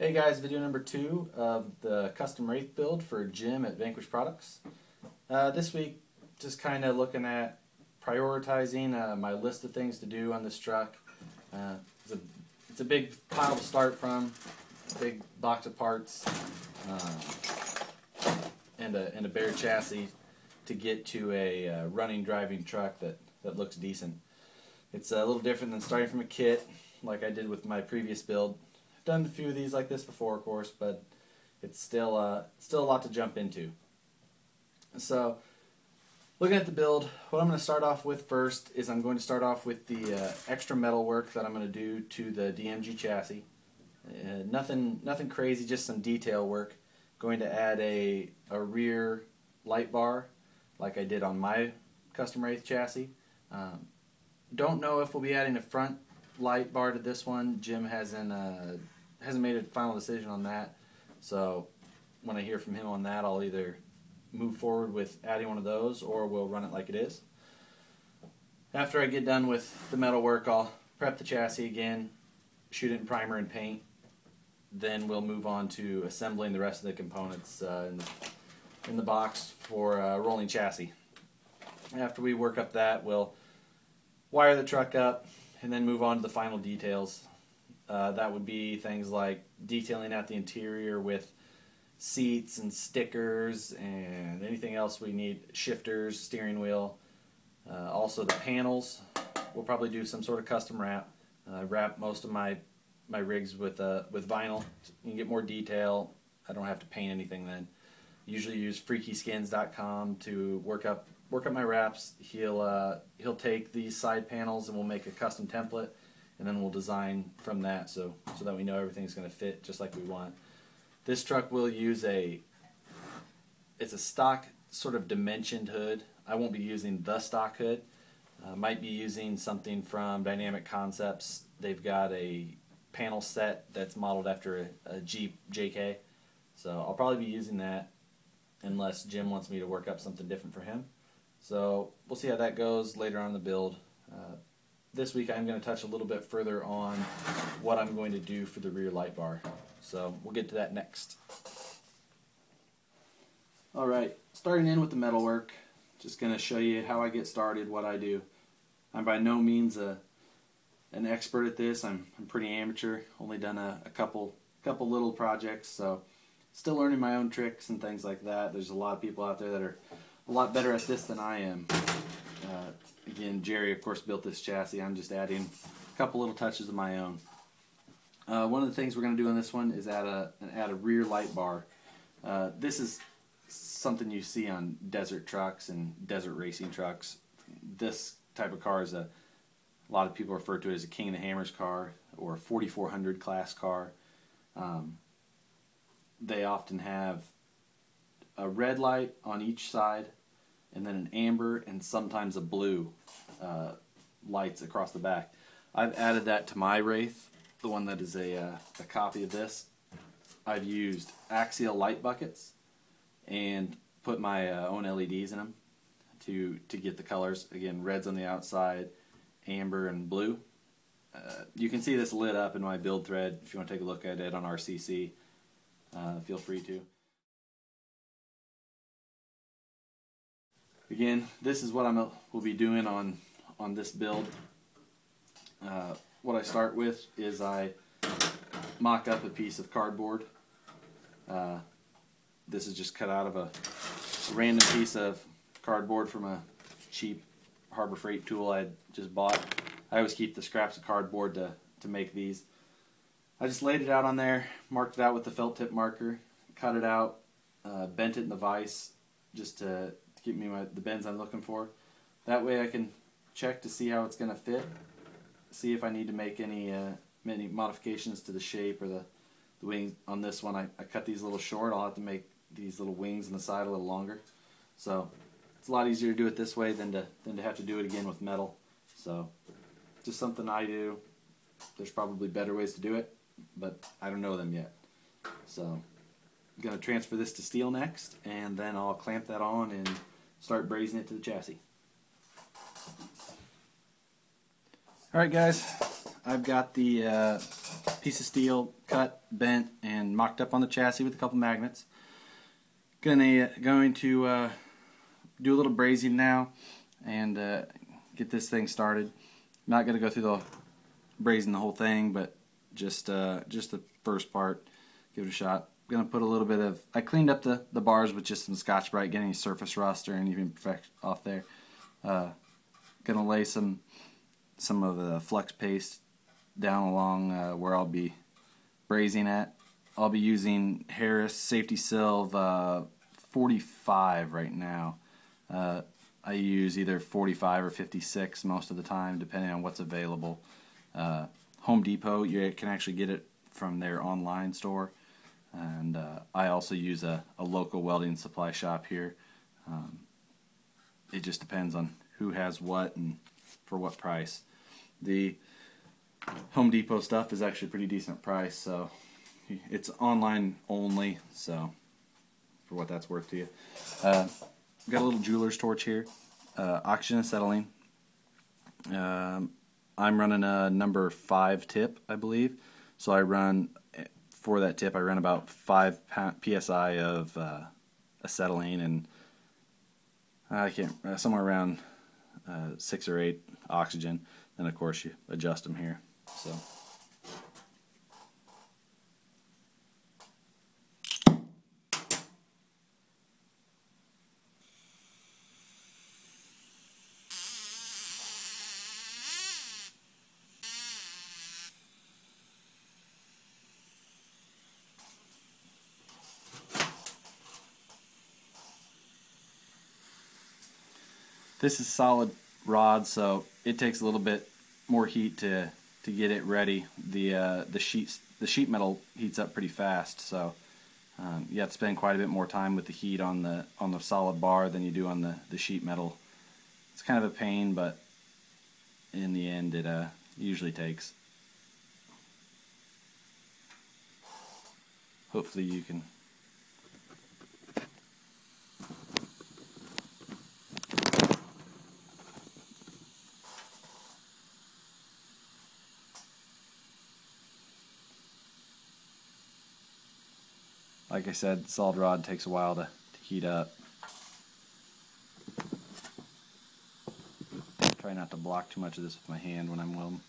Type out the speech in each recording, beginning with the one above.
Hey guys, video number 2 of the custom Wraith build for Jim at Vanquish Products. This week, just kind of looking at prioritizing my list of things to do on this truck. It's a big pile to start from, a big box of parts, and a bare chassis to get to a running, driving truck that looks decent. It's a little different than starting from a kit like I did with my previous build. Done a few of these like this before, of course, but it's still a lot to jump into. So, looking at the build, what I'm going to start off with first is I'm going to start off with the extra metal work that I'm going to do to the DMG chassis. Nothing crazy, just some detail work. Going to add a rear light bar like I did on my custom Wraith chassis. Don't know if we'll be adding a front light bar to this one. Jim hasn't made a final decision on that, so when I hear from him on that, I'll either move forward with adding one of those or we'll run it like it is. After I get done with the metal work, I'll prep the chassis again, shoot it in primer and paint, then we'll move on to assembling the rest of the components in the box for a rolling chassis. After we work up that, we'll wire the truck up and then move on to the final details. That would be things like detailing out the interior with seats and stickers and anything else we need, shifters, steering wheel. Also the panels, we'll probably do some sort of custom wrap. Wrap most of my rigs with vinyl. You can get more detail. I don't have to paint anything then. Usually use freakyskins.com to work up my wraps. He'll take these side panels and we'll make a custom template, and then we'll design from that so that we know everything's going to fit just like we want. This truck will use it's a stock sort of dimensioned hood. I won't be using the stock hood. Might be using something from Dynamic Concepts. They've got a panel set that's modeled after a Jeep JK, so I'll probably be using that unless Jim wants me to work up something different for him. So we'll see how that goes later on in the build. This week I'm going to touch a little bit further on what I'm going to do for the rear light bar. So we'll get to that next. Alright, starting in with the metal work. Just going to show you how I get started, what I do. I'm by no means an expert at this. I'm pretty amateur. Only done a couple little projects, so still learning my own tricks and things like that. There's a lot of people out there that are a lot better at this than I am. Again, Jerry, of course, built this chassis. I'm just adding a couple little touches of my own. One of the things we're going to do in this one is add a rear light bar. This is something you see on desert trucks and desert racing trucks. This type of car is a lot of people refer to it as a King of the Hammers car or a 4400 class car. They often have a red light on each side, and then an amber and sometimes a blue lights across the back. I've added that to my Wraith, the one that is a copy of this. I've used axial light buckets and put my own LEDs in them to get the colors. Again, red's on the outside, amber and blue. You can see this lit up in my build thread if you want to take a look at it on RCC. Feel free to. Again, this is what we'll be doing on this build. What I start with is I mock up a piece of cardboard. This is just cut out of a random piece of cardboard from a cheap Harbor Freight tool I just bought. I always keep the scraps of cardboard to make these. I just laid it out on there, marked it out with the felt tip marker, cut it out, bent it in the vise just to give me the bends I'm looking for. That way I can check to see how it's going to fit, see if I need to make any modifications to the shape or the wings. On this one I cut these a little short. I'll have to make these little wings on the side a little longer. So it's a lot easier to do it this way than to have to do it again with metal. So just something I do. There's probably better ways to do it, but I don't know them yet. So I'm going to transfer this to steel next, and then I'll clamp that on and start brazing it to the chassis. Alright guys, I've got the piece of steel cut, bent, and mocked up on the chassis with a couple magnets. Going to do a little brazing now and get this thing started. Not going to go through the brazing the whole thing, but just the first part. Give it a shot. I'm going to put a little bit of, I cleaned up the bars with just some Scotch-Brite, getting any surface rust or anything perfect off there. Going to lay some of the flux paste down along where I'll be brazing at. I'll be using Harris Safety Silv 45 right now. I use either 45 or 56 most of the time, depending on what's available. Home Depot, you can actually get it from their online store. And I also use a local welding supply shop here. It just depends on who has what and for what price. The Home Depot stuff is actually a pretty decent price, so it's online only, so for what that's worth to you. Got a little jeweler's torch here, oxygen acetylene. I'm running a number 5 tip, I believe, so I run, for that tip, I run about 5 psi of acetylene, and I can't, somewhere around 6 or 8 oxygen. And of course, you adjust them here. So. This is solid rod, so it takes a little bit more heat to get it ready. The sheet metal heats up pretty fast, so you have to spend quite a bit more time with the heat on the solid bar than you do on the sheet metal. It's kind of a pain, but in the end, it usually takes. Hopefully, you can. Like I said, solid rod takes a while to heat up. Try not to block too much of this with my hand when I'm welding.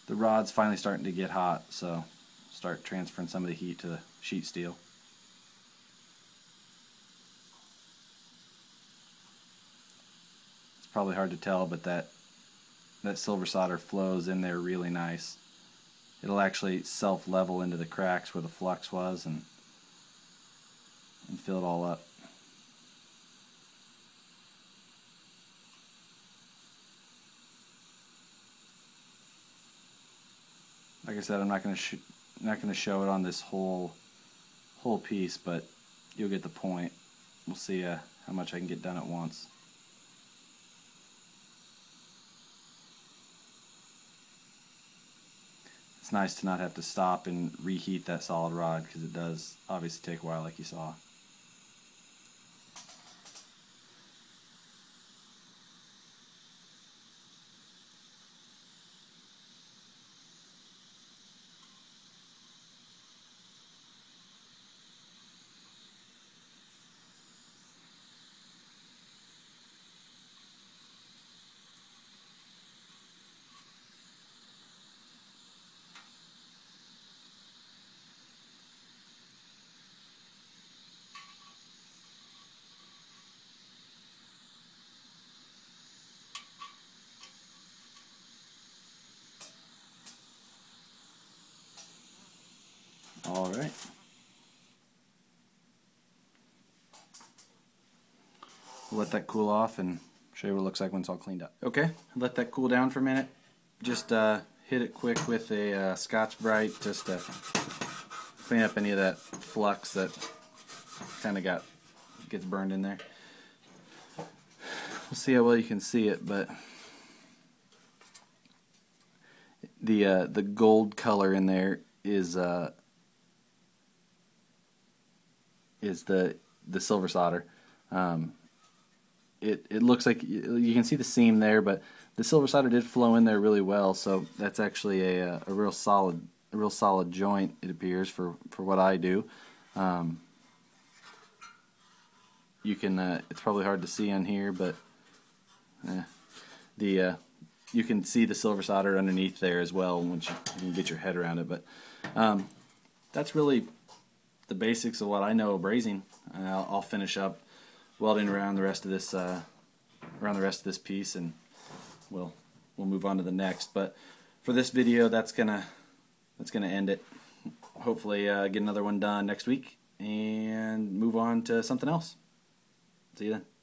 The rod's finally starting to get hot, so start transferring some of the heat to the sheet steel. It's probably hard to tell, but that silver solder flows in there really nice. It'll actually self-level into the cracks where the flux was and fill it all up. Like I said, I'm not going to show it on this whole piece, but you'll get the point. We'll see how much I can get done at once. It's nice to not have to stop and reheat that solid rod, because it does obviously take a while, like you saw. All right. We'll let that cool off and show you what it looks like when it's all cleaned up. Okay, let that cool down for a minute. Just hit it quick with a Scotch-Brite just to clean up any of that flux that kind of gets burned in there. We'll see how well you can see it, but the gold color in there is the silver solder. it looks like you can see the seam there, but the silver solder did flow in there really well, so that's actually a real solid joint, it appears, for what I do. You can it's probably hard to see on here, but you can see the silver solder underneath there as well once you can get your head around it. But that's really the basics of what I know of brazing. I'll finish up welding around the rest of this piece, and we'll move on to the next. But for this video, that's gonna end it. Hopefully get another one done next week and move on to something else. See you then.